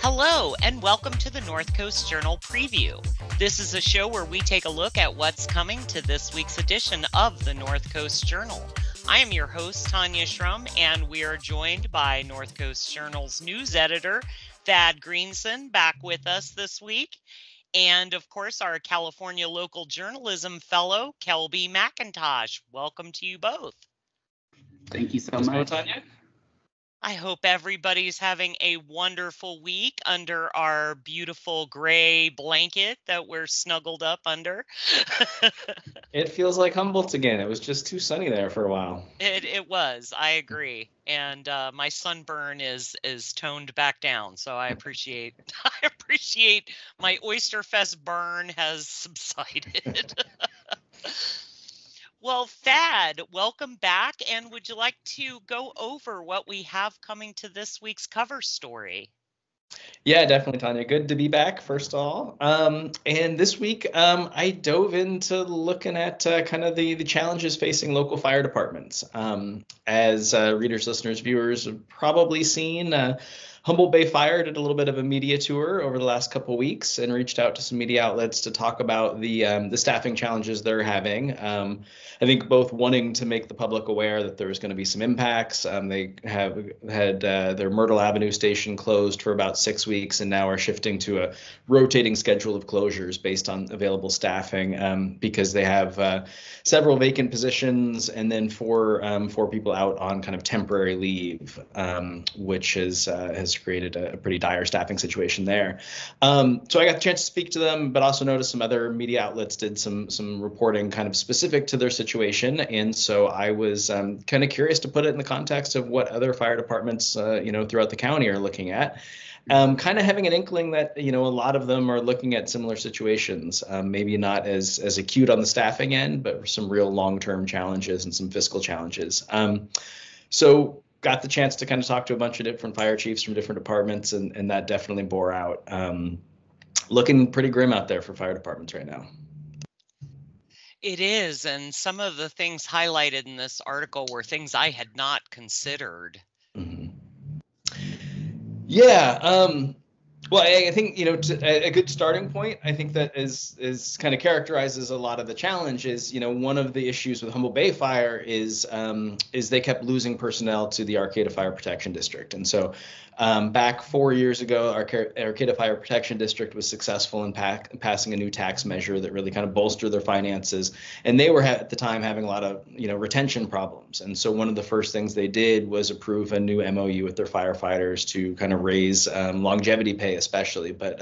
Hello, and welcome to the North Coast Journal Preview. This is a show where we take a look at what's coming to this week's edition of the North Coast Journal. I am your host, Tanya Schrum, and we are joined by North Coast Journal's news editor, Thad Greenson, back with us this week. And, of course, our California local journalism fellow, Kelby McIntosh. Welcome to you both. Thank you so much, Tanya. I hope everybody's having a wonderful week under our beautiful gray blanket that we're snuggled up under. It feels like Humboldt again. It was just too sunny there for a while. It was. I agree. And my sunburn is toned back down. So I appreciate my Oyster Fest burn has subsided. Well, Thad, welcome back. And would you like to go over what we have coming to this week's cover story? Yeah, definitely, Tanya. Good to be back, first of all. And this week, I dove into looking at kind of the challenges facing local fire departments. As readers, listeners, viewers have probably seen, Humboldt Bay Fire did a little bit of a media tour over the last couple of weeks and reached out to some media outlets to talk about the staffing challenges they're having. I think both wanting to make the public aware that there was going to be some impacts. They have had their Myrtle Avenue station closed for about 6 weeks and now are shifting to a rotating schedule of closures based on available staffing because they have several vacant positions and then four people out on kind of temporary leave, which has created a pretty dire staffing situation there. So I got the chance to speak to them, but also noticed some other media outlets did some reporting kind of specific to their situation. And so I was kind of curious to put it in the context of what other fire departments, throughout the county are looking at. Kind of having an inkling that, a lot of them are looking at similar situations, maybe not as acute on the staffing end, but some real long-term challenges and some fiscal challenges. So got the chance to kind of talk to a bunch of different fire chiefs from different departments, and that definitely bore out. Looking pretty grim out there for fire departments right now. It is, and some of the things highlighted in this article were things I had not considered. Mm-hmm. Yeah. Well, I think, a good starting point, I think that is kind of characterizes a lot of the challenges. One of the issues with Humboldt Bay Fire is they kept losing personnel to the Arcata Fire Protection District. And so back 4 years ago, Arcata Fire Protection District was successful in passing a new tax measure that really kind of bolstered their finances. And they were at the time having a lot of, retention problems. And so one of the first things they did was approve a new MOU with their firefighters to kind of raise longevity pay, especially, but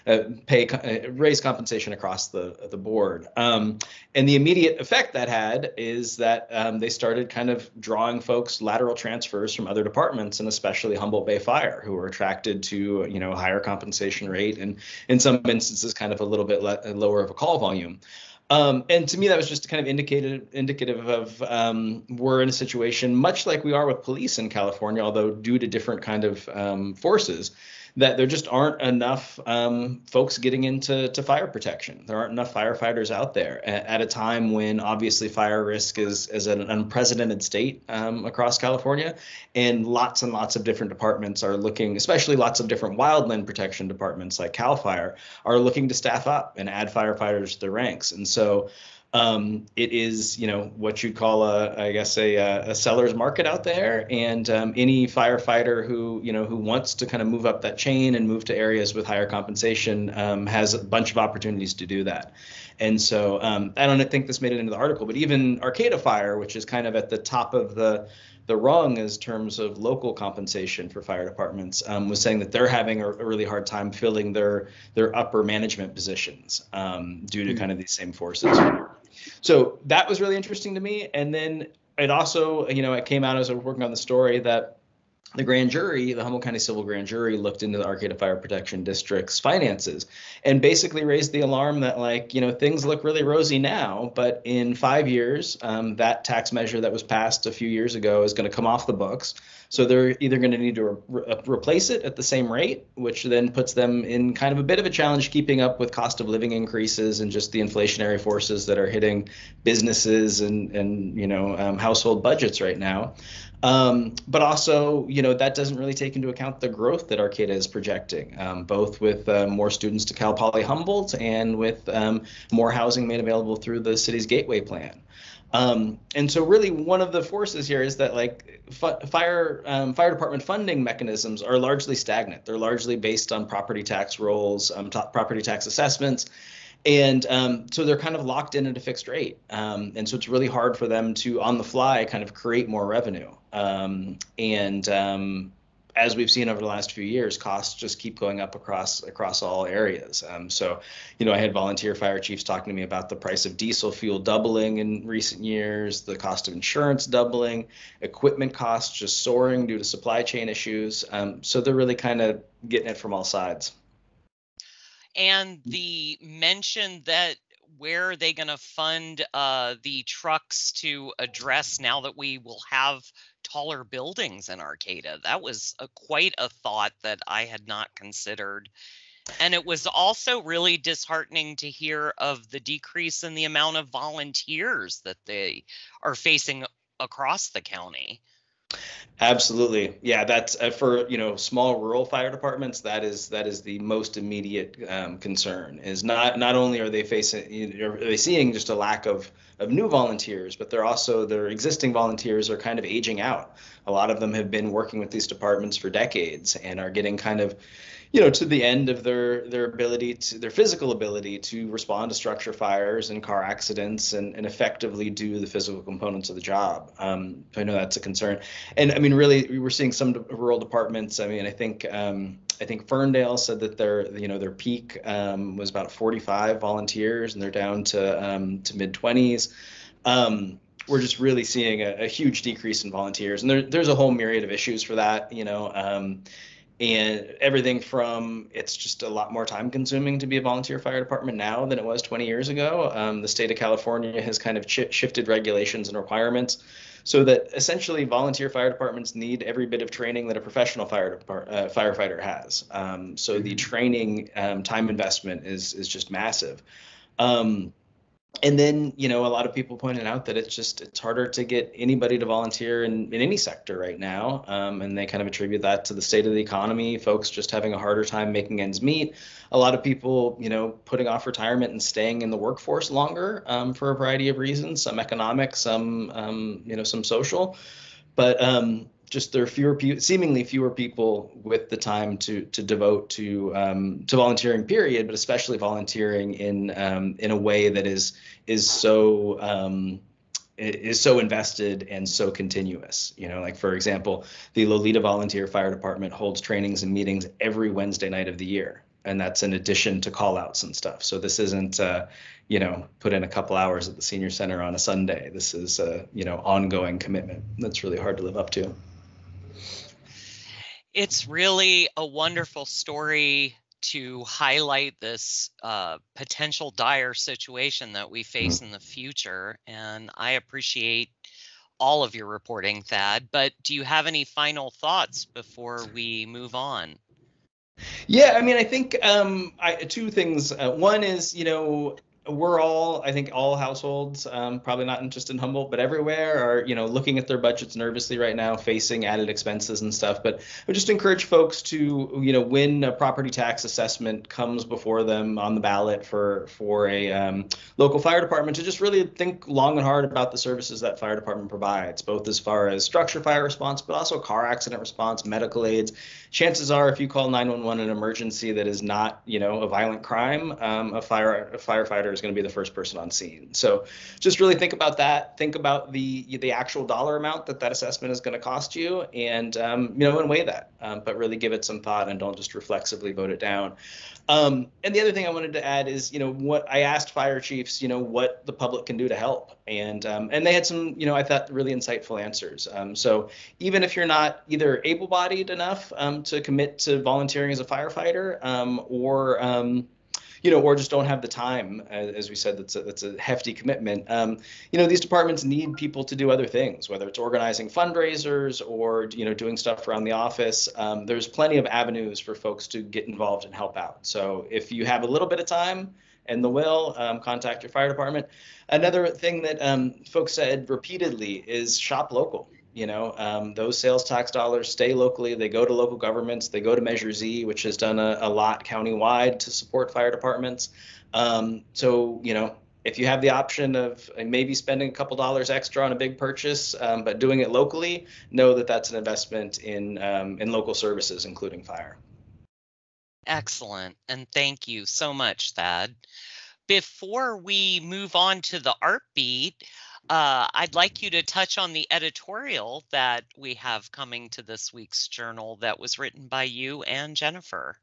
raise compensation across the board. And the immediate effect that had is that they started kind of drawing folks lateral transfers from other departments, and especially Humboldt Bay Fire, who were attracted to higher compensation rate and in some instances kind of a little bit lower of a call volume. And to me, that was just kind of indicative of we're in a situation much like we are with police in California, although due to different kind of forces, that there just aren't enough folks getting into fire protection. There aren't enough firefighters out there at a time when obviously fire risk is an unprecedented state across California, and lots of different departments are looking, especially lots of different wildland protection departments like CAL FIRE are looking to staff up and add firefighters to their ranks. And so it is, what you'd call a seller's market out there, and any firefighter who wants to kind of move up that chain and move to areas with higher compensation has a bunch of opportunities to do that. And so I don't think this made it into the article, but even Arcata Fire, which is kind of at the top of the rung in terms of local compensation for fire departments, was saying that they're having a really hard time filling their upper management positions due to kind of these same forces. So that was really interesting to me. And then it also, it came out as I was working on the story that the grand jury, the Humboldt County Civil Grand Jury, looked into the Arcata Fire Protection District's finances and basically raised the alarm that, like, things look really rosy now, but in 5 years, that tax measure that was passed a few years ago is going to come off the books. So they're either going to need to replace it at the same rate, which then puts them in kind of a bit of a challenge keeping up with cost of living increases and just the inflationary forces that are hitting businesses and household budgets right now. But also, that doesn't really take into account the growth that Arcata is projecting, both with more students to Cal Poly Humboldt and with more housing made available through the city's Gateway Plan. And so really one of the forces here is that, like, fire department funding mechanisms are largely stagnant. They're largely based on property tax rolls, property tax assessments. And so they're kind of locked in at a fixed rate. And so it's really hard for them to, on the fly, kind of create more revenue. As we've seen over the last few years, costs just keep going up across all areas. So I had volunteer fire chiefs talking to me about the price of diesel fuel doubling in recent years, the cost of insurance doubling, equipment costs just soaring due to supply chain issues. So they're really kind of getting it from all sides. And the mention that where are they going to fund the trucks to address now that we will have taller buildings in Arcata? That was quite a thought that I had not considered. And it was also really disheartening to hear of the decrease in the amount of volunteers that they are facing across the county. Absolutely. Yeah, that's for, small rural fire departments, that is the most immediate concern. Is not only are they seeing just a lack of new volunteers, but their existing volunteers are kind of aging out. A lot of them have been working with these departments for decades and are getting kind of to the end of their physical ability to respond to structure fires and car accidents and effectively do the physical components of the job. I know that's a concern. And I mean, really, we're seeing some rural departments. I mean, I think Ferndale said that their peak was about 45 volunteers, and they're down to mid 20s. We're just really seeing a huge decrease in volunteers, and there's a whole myriad of issues for that. And everything from, it's just a lot more time consuming to be a volunteer fire department now than it was 20 years ago. The state of California has kind of shifted regulations and requirements so that essentially volunteer fire departments need every bit of training that a professional firefighter has. So the training time investment is just massive. And then, a lot of people pointed out that it's harder to get anybody to volunteer in any sector right now. And they kind of attribute that to the state of the economy, folks just having a harder time making ends meet. A lot of people, putting off retirement and staying in the workforce longer for a variety of reasons, some economic, some social. But just there are seemingly fewer people with the time to devote to volunteering, period, but especially volunteering in a way that is so invested and so continuous. Like, for example, the Lolita Volunteer Fire Department holds trainings and meetings every Wednesday night of the year, and that's in addition to call outs and stuff. So this isn't put in a couple hours at the senior center on a Sunday. This is ongoing commitment that's really hard to live up to. It's really a wonderful story to highlight this potential dire situation that we face in the future. And I appreciate all of your reporting, Thad. But do you have any final thoughts before we move on? Yeah, I mean, I think two things. One is, I think all households, probably not just in Humboldt, but everywhere, are, looking at their budgets nervously right now, facing added expenses and stuff. But I would just encourage folks to, when a property tax assessment comes before them on the ballot for a local fire department, to just really think long and hard about the services that fire department provides, both as far as structure fire response, but also car accident response, medical aids. Chances are, if you call 911 an emergency that is not, a violent crime, a firefighter firefighter is going to be the first person on scene. So just really think about that. Think about the actual dollar amount that assessment is going to cost you, and and weigh that. But really give it some thought and don't just reflexively vote it down. And the other thing I wanted to add is, what I asked fire chiefs, what the public can do to help. And they had some, I thought really insightful answers. So even if you're not either able-bodied enough to commit to volunteering as a firefighter, or just don't have the time, as we said, that's a hefty commitment. These departments need people to do other things, whether it's organizing fundraisers or, doing stuff around the office. There's plenty of avenues for folks to get involved and help out. So if you have a little bit of time and the will, contact your fire department. Another thing that folks said repeatedly is shop local. Those sales tax dollars stay locally. They go to local governments. They go to Measure Z, which has done a lot countywide to support fire departments. So, if you have the option of maybe spending a couple dollars extra on a big purchase, but doing it locally, know that that's an investment in local services, including fire. Excellent. And thank you so much, Thad. Before we move on to the art beat, I'd like you to touch on the editorial that we have coming to this week's journal that was written by you and Jennifer.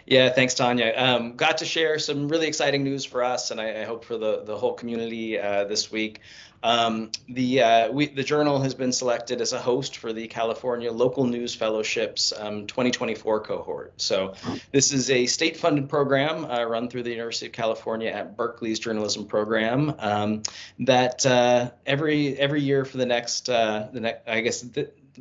Yeah, thanks, Tanya. Got to share some really exciting news for us, and I hope for the whole community this week. The journal has been selected as a host for the California Local News Fellowships 2024 cohort. So this is a state-funded program run through the University of California at Berkeley's journalism program that every year for the next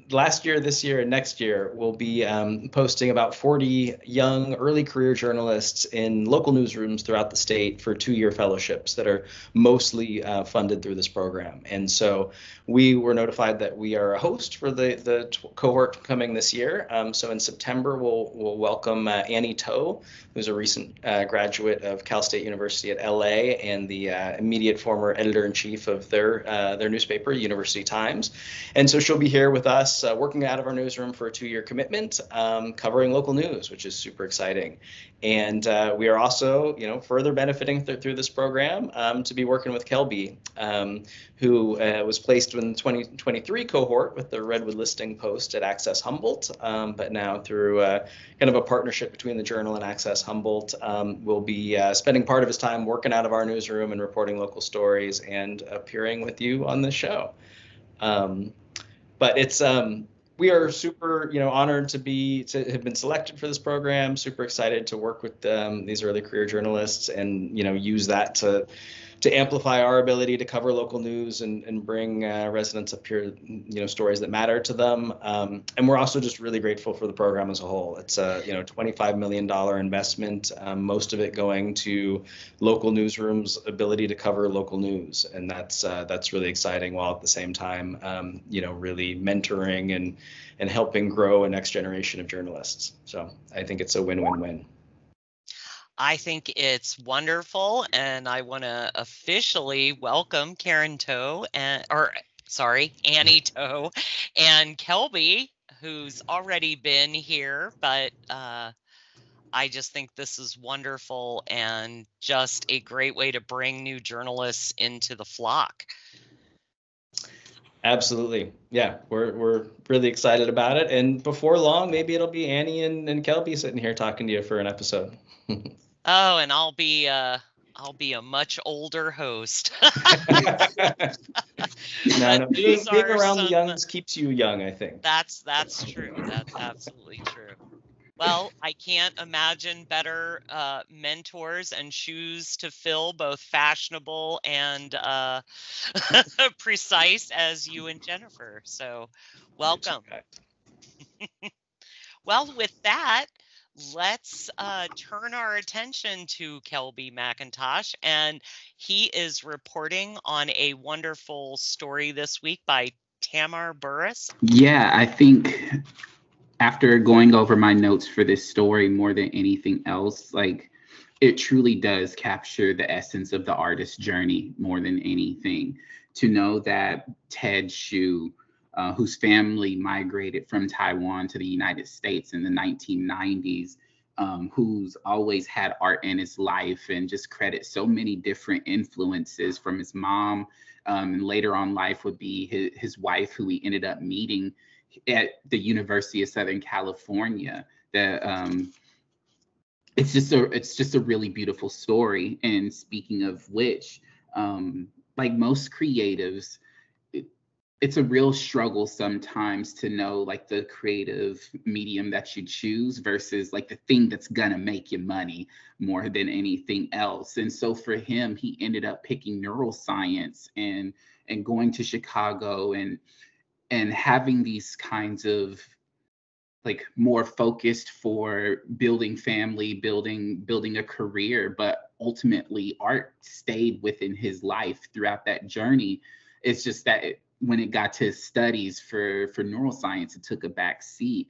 last year, this year, and next year, we'll be posting about 40 young early career journalists in local newsrooms throughout the state for 2-year fellowships that are mostly funded through this program. And so we were notified that we are a host for the cohort coming this year. So in September, we'll welcome Annie Toe, who's a recent graduate of Cal State University at LA and the immediate former editor-in-chief of their newspaper, University Times. And so she'll be here with us, working out of our newsroom for a 2-year commitment, covering local news, which is super exciting. And we are also, further benefiting through this program to be working with Kelby, who was placed in the 2023 cohort with the Redwood listing post at Access Humboldt, but now through kind of a partnership between the Journal and Access Humboldt, will be spending part of his time working out of our newsroom and reporting local stories and appearing with you on the show. But it's we are super, honored to have been selected for this program. Super excited to work with these early career journalists and use that to amplify our ability to cover local news and bring residents up here, stories that matter to them. And we're also just really grateful for the program as a whole. It's a $25 million investment, most of it going to local newsrooms' ability to cover local news, and that's really exciting. While at the same time, really mentoring and helping grow a next generation of journalists. So I think it's a win-win-win. I think it's wonderful, and I want to officially welcome Annie Toe and Kelby, who's already been here, but I just think this is wonderful and just a great way to bring new journalists into the flock. Absolutely. Yeah, we're really excited about it. And before long, maybe it'll be Annie and Kelby sitting here talking to you for an episode. Oh, and I'll be a much older host. No, being around the youngs keeps you young, I think. That's true. That's absolutely true. Well, I can't imagine better mentors and shoes to fill, both fashionable and precise, as you and Jennifer. So welcome. Well, with that, let's turn our attention to Kelby McIntosh, and he is reporting on a wonderful story this week by Tamar Burris. Yeah, I think after going over my notes for this story more than anything else, it truly does capture the essence of the artist's journey more than anything. To know that Ted Hsu, whose family migrated from Taiwan to the United States in the 1990s, who's always had art in his life, and just credits so many different influences from his mom, and later on life would be his wife, who he ended up meeting at the University of Southern California. It's just a really beautiful story. And speaking of which, like most creatives, it's a real struggle sometimes to know like the creative medium that you choose versus like the thing that's gonna make you money more than anything else. And so for him, he ended up picking neuroscience and going to Chicago and having these kinds of like more focused for building family, building a career, but ultimately art stayed within his life throughout that journey. It's just that when it got to his studies for neuroscience, it took a back seat.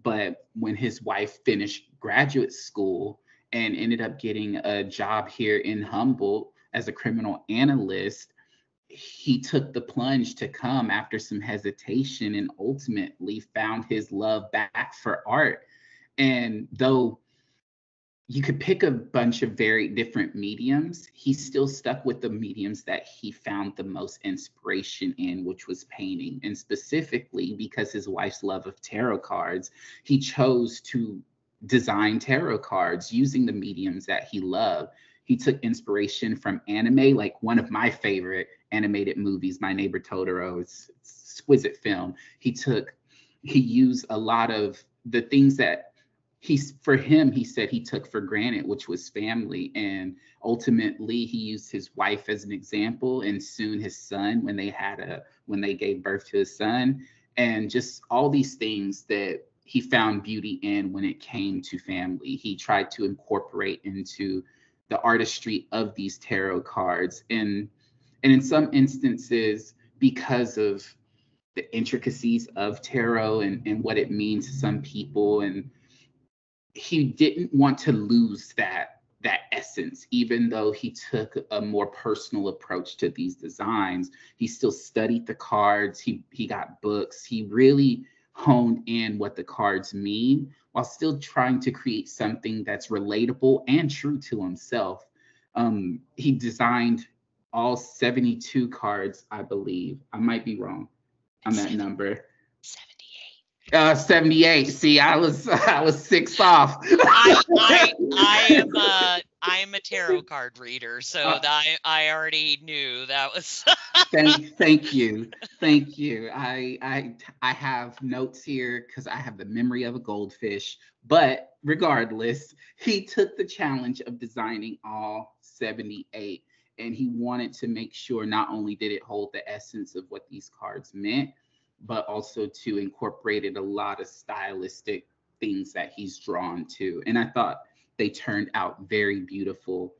But when his wife finished graduate school and ended up getting a job here in Humboldt as a criminal analyst, he took the plunge to come after some hesitation and ultimately found his love back for art. And though you could pick a bunch of very different mediums, he still stuck with the mediums that he found the most inspiration in, which was painting. And specifically because his wife's love of tarot cards, he chose to design tarot cards using the mediums that he loved. He took inspiration from anime, like one of my favorite animated movies, My Neighbor Totoro. It's exquisite film. He used a lot of the things that he said he took for granted, which was family. And ultimately he used his wife as an example, and soon his son when they gave birth to his son, and just all these things that he found beauty in when it came to family. He tried to incorporate into the artistry of these tarot cards. And in some instances, because of the intricacies of tarot and what it means to some people, and he didn't want to lose that essence. Even though he took a more personal approach to these designs, he still studied the cards. He got books. He really honed in what the cards mean while still trying to create something that's relatable and true to himself. He designed all 72 cards, I believe. I might be wrong on that number. 78. See, I was 6 off. I am a tarot card reader, so I already knew that was. Thank you. I have notes here because I have the memory of a goldfish. But regardless, he took the challenge of designing all 78, and he wanted to make sure not only did it hold the essence of what these cards meant, but also to incorporate a lot of stylistic things that he's drawn to. And I thought they turned out very beautiful.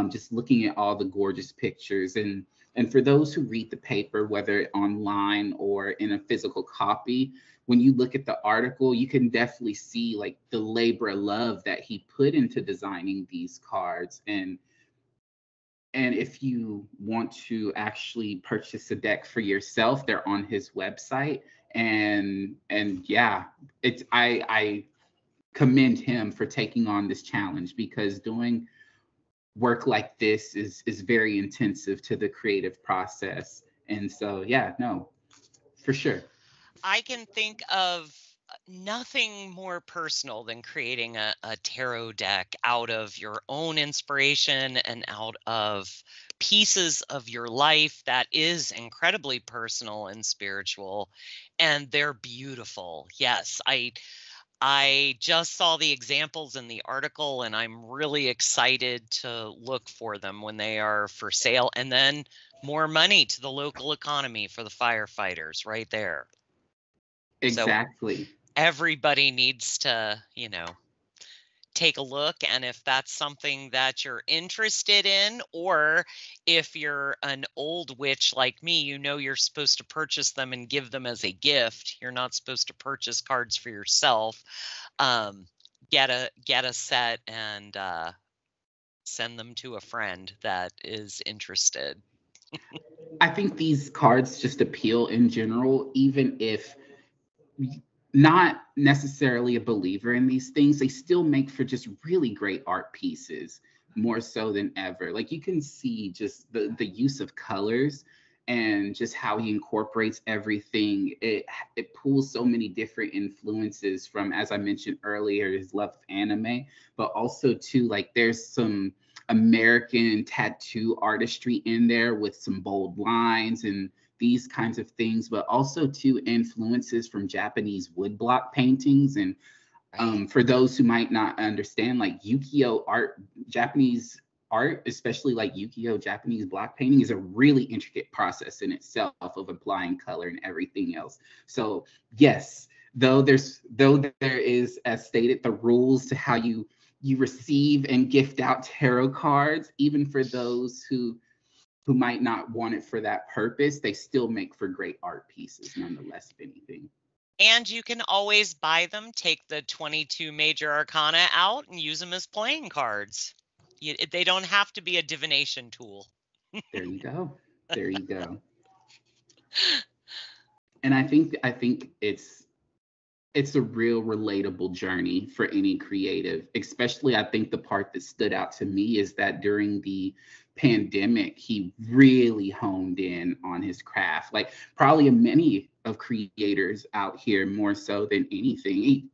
Just looking at all the gorgeous pictures. And for those who read the paper, whether online or in a physical copy, when you look at the article, you can definitely see like the labor of love that he put into designing these cards. And if you want to actually purchase a deck for yourself, they're on his website. And yeah, I commend him for taking on this challenge, because doing work like this is very intensive to the creative process. And so, yeah, no, for sure. I can think of nothing more personal than creating a tarot deck out of your own inspiration and out of pieces of your life that is incredibly personal and spiritual, and they're beautiful. Yes, I just saw the examples in the article, and I'm really excited to look for them when they are for sale, and then more money to the local economy for the firefighters right there. Exactly. So everybody needs to, take a look. And if that's something that you're interested in, or if you're an old witch like me, you're supposed to purchase them and give them as a gift. You're not supposed to purchase cards for yourself. Get a set and send them to a friend that is interested. I think these cards just appeal in general, even if not necessarily a believer in these things. They still make for just really great art pieces, more so than ever. Like you can see just the use of colors and just how he incorporates everything. It pulls so many different influences from, as I mentioned earlier, his love of anime, but also too, like there's some American tattoo artistry in there with some bold lines and these kinds of things, but also too influences from Japanese woodblock paintings. And for those who might not understand, like ukiyo art, Japanese art, especially like ukiyo Japanese block painting, is a really intricate process in itself of applying color and everything else. So yes, though there is, as stated, the rules to how you receive and gift out tarot cards, even for those who might not want it for that purpose, they still make for great art pieces nonetheless, if anything. And you can always buy them, take the 22 major arcana out and use them as playing cards. They don't have to be a divination tool. There you go. There you go. And I think it's a real relatable journey for any creative. Especially, I think the part that stood out to me is that during the pandemic, he really honed in on his craft. Like probably many of creators out here, more so than anything.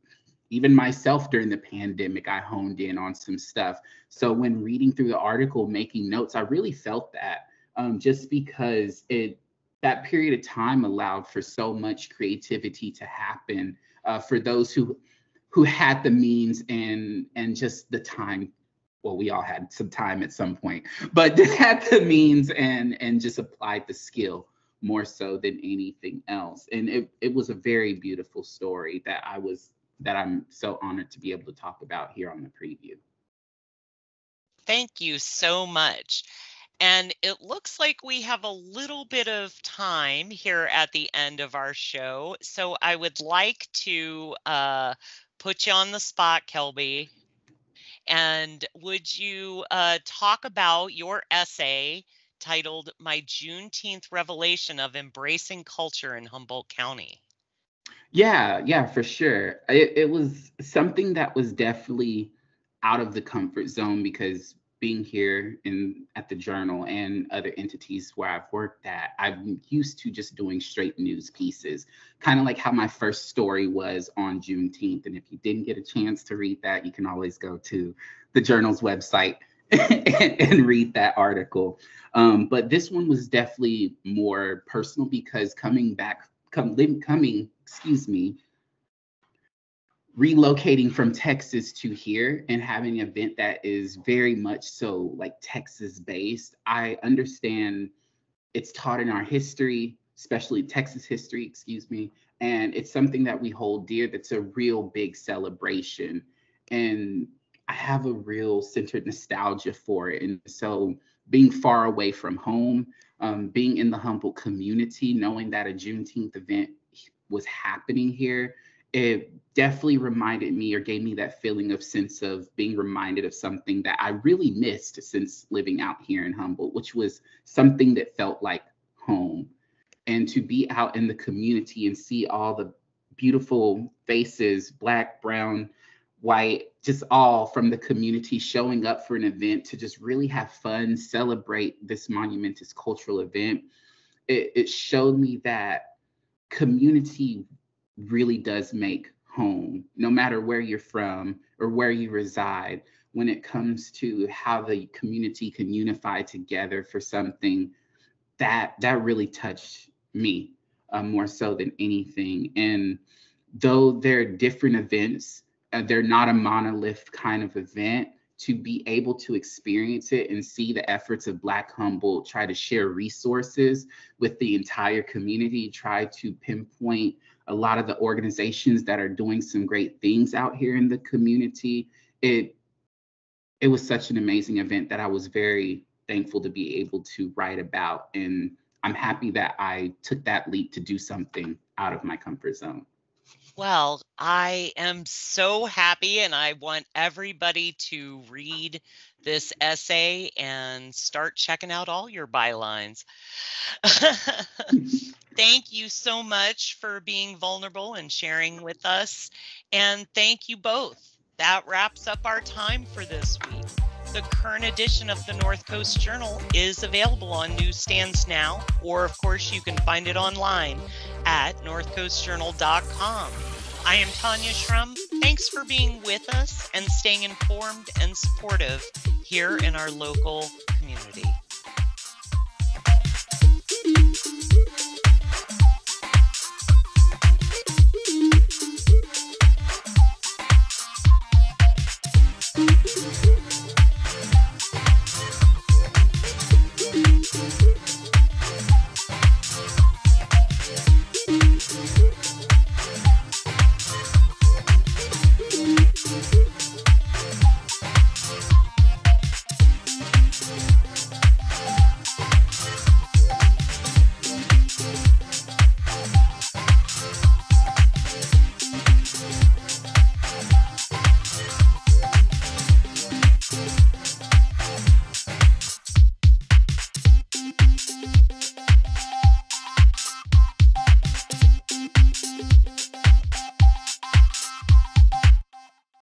Even myself during the pandemic, I honed in on some stuff. So when reading through the article, making notes, I really felt that, just because that period of time allowed for so much creativity to happen, for those who had the means and just the time. Well, we all had some time at some point, but had the means and just applied the skill more so than anything else. And it was a very beautiful story that I'm so honored to be able to talk about here on the preview. Thank you so much. And it looks like we have a little bit of time here at the end of our show. So I would like to put you on the spot, Kelby. And would you talk about your essay titled My Juneteenth Revelation of Embracing Culture in Humboldt County? Yeah, for sure. It was something that was definitely out of the comfort zone, because being here at the Journal and other entities where I've worked at, I'm used to just doing straight news pieces, kind of like how my first story was on Juneteenth. And if you didn't get a chance to read that, you can always go to the Journal's website and read that article. But this one was definitely more personal, because relocating from Texas to here and having an event that is very much so like Texas based. I understand it's taught in our history, especially Texas history, and it's something that we hold dear. That's a real big celebration. And I have a real centered nostalgia for it. And so being far away from home, being in the Humboldt community, knowing that a Juneteenth event was happening here, it definitely reminded me, or gave me that feeling of sense of being reminded of something that I really missed since living out here in Humboldt, which was something that felt like home. And to be out in the community and see all the beautiful faces, Black, brown, white, just all from the community showing up for an event to just really have fun, celebrate this monumentous cultural event, it showed me that community really does make home, no matter where you're from or where you reside, when it comes to how the community can unify together for something that really touched me, more so than anything. And though they're different events, they're not a monolith kind of event. To be able to experience it and see the efforts of Black Humboldt try to share resources with the entire community, try to pinpoint a lot of the organizations that are doing some great things out here in the community. It was such an amazing event that I was very thankful to be able to write about. And I'm happy that I took that leap to do something out of my comfort zone. Well, I am so happy, and I want everybody to read this essay and start checking out all your bylines. Thank you so much for being vulnerable and sharing with us. And thank you both. That wraps up our time for this week. The current edition of the North Coast Journal is available on newsstands now, or of course you can find it online at northcoastjournal.com. I am Tanya Shrum. Thanks for being with us and staying informed and supportive here in our local community.